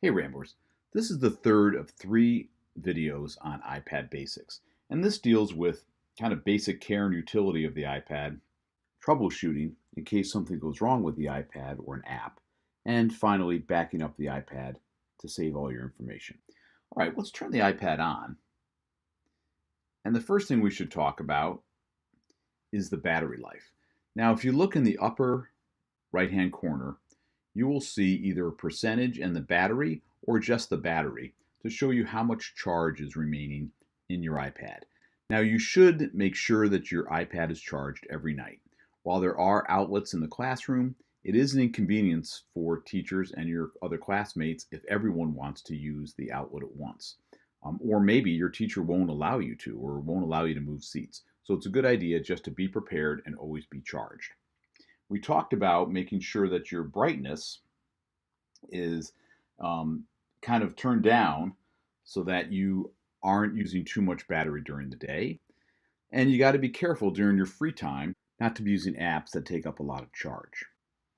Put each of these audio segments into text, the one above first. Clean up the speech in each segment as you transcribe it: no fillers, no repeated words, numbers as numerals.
Hey Ramblers, this is the third of three videos on iPad basics, and this deals with kind of basic care and utility of the iPad, troubleshooting in case something goes wrong with the iPad or an app, and finally backing up the iPad to save all your information. All right, let's turn the iPad on, and the first thing we should talk about is the battery life. Now, if you look in the upper right-hand corner, you will see either a percentage and the battery or just the battery to show you how much charge is remaining in your iPad. Now you should make sure that your iPad is charged every night. While there are outlets in the classroom, it is an inconvenience for teachers and your other classmates if everyone wants to use the outlet at once. Or maybe your teacher won't allow you to or won't allow you to move seats. So it's a good idea just to be prepared and always be charged. We talked about making sure that your brightness is kind of turned down so that you aren't using too much battery during the day. And you got to be careful during your free time not to be using apps that take up a lot of charge.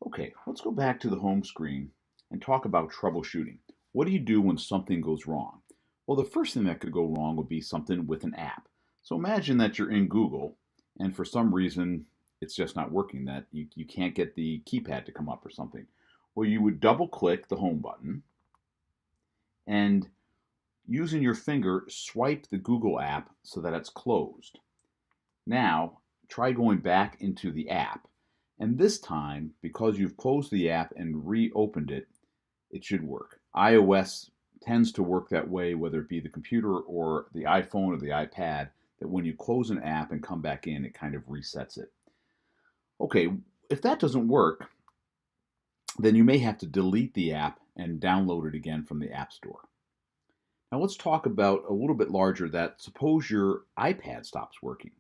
Okay, let's go back to the home screen and talk about troubleshooting. What do you do when something goes wrong? Well, the first thing that could go wrong would be something with an app. So imagine that you're in Google and for some reason it's just not working, that you can't get the keypad to come up or something. Well, you would double click the home button and using your finger swipe the Google app so that it's closed. Now try going back into the app, and this time because you've closed the app and reopened it, it should work. iOS tends to work that way, whether it be the computer or the iPhone or the iPad, that when you close an app and come back in, it kind of resets it. Okay, if that doesn't work, then you may have to delete the app and download it again from the App Store. Now let's talk about a little bit larger that suppose your iPad stops working.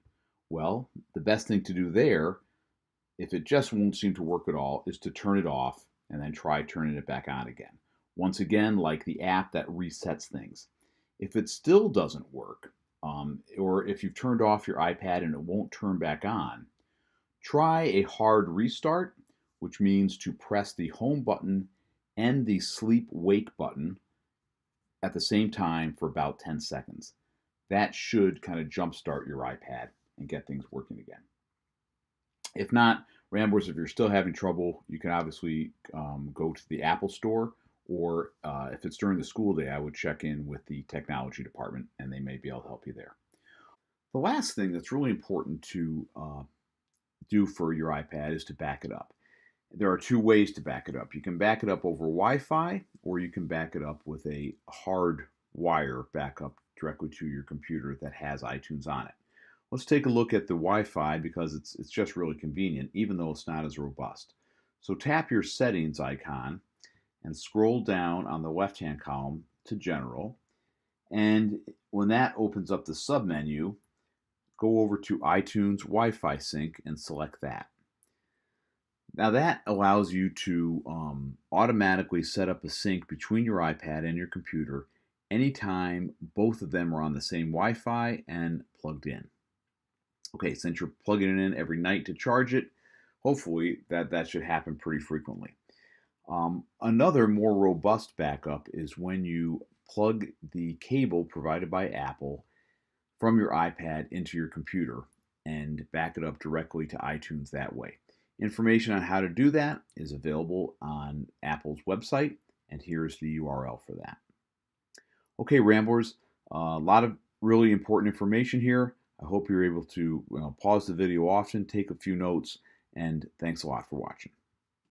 Well, the best thing to do there, if it just won't seem to work at all, is to turn it off and then try turning it back on again. Once again, like the app, that resets things. If it still doesn't work, or if you've turned off your iPad and it won't turn back on, try a hard restart, which means to press the home button and the sleep wake button at the same time for about 10 seconds. That should kind of jumpstart your iPad and get things working again. If not, Ramblers, if you're still having trouble, you can obviously go to the Apple Store, or if it's during the school day, I would check in with the technology department and they may be able to help you there. The last thing that's really important to do for your iPad is to back it up. There are two ways to back it up. You can back it up over Wi-Fi, or you can back it up with a hard wire backup directly to your computer that has iTunes on it. Let's take a look at the Wi-Fi because it's just really convenient, even though it's not as robust. So tap your settings icon and scroll down on the left-hand column to General. And when that opens up the submenu, go over to iTunes Wi-Fi Sync and select that. Now that allows you to automatically set up a sync between your iPad and your computer anytime both of them are on the same Wi-Fi and plugged in. Okay, since you're plugging it in every night to charge it, hopefully that should happen pretty frequently. Another more robust backup is when you plug the cable provided by Apple from your iPad into your computer and back it up directly to iTunes that way. Information on how to do that is available on Apple's website, and here's the URL for that. Okay, Ramblers, a lot of really important information here. I hope you're able to pause the video often, take a few notes, and thanks a lot for watching.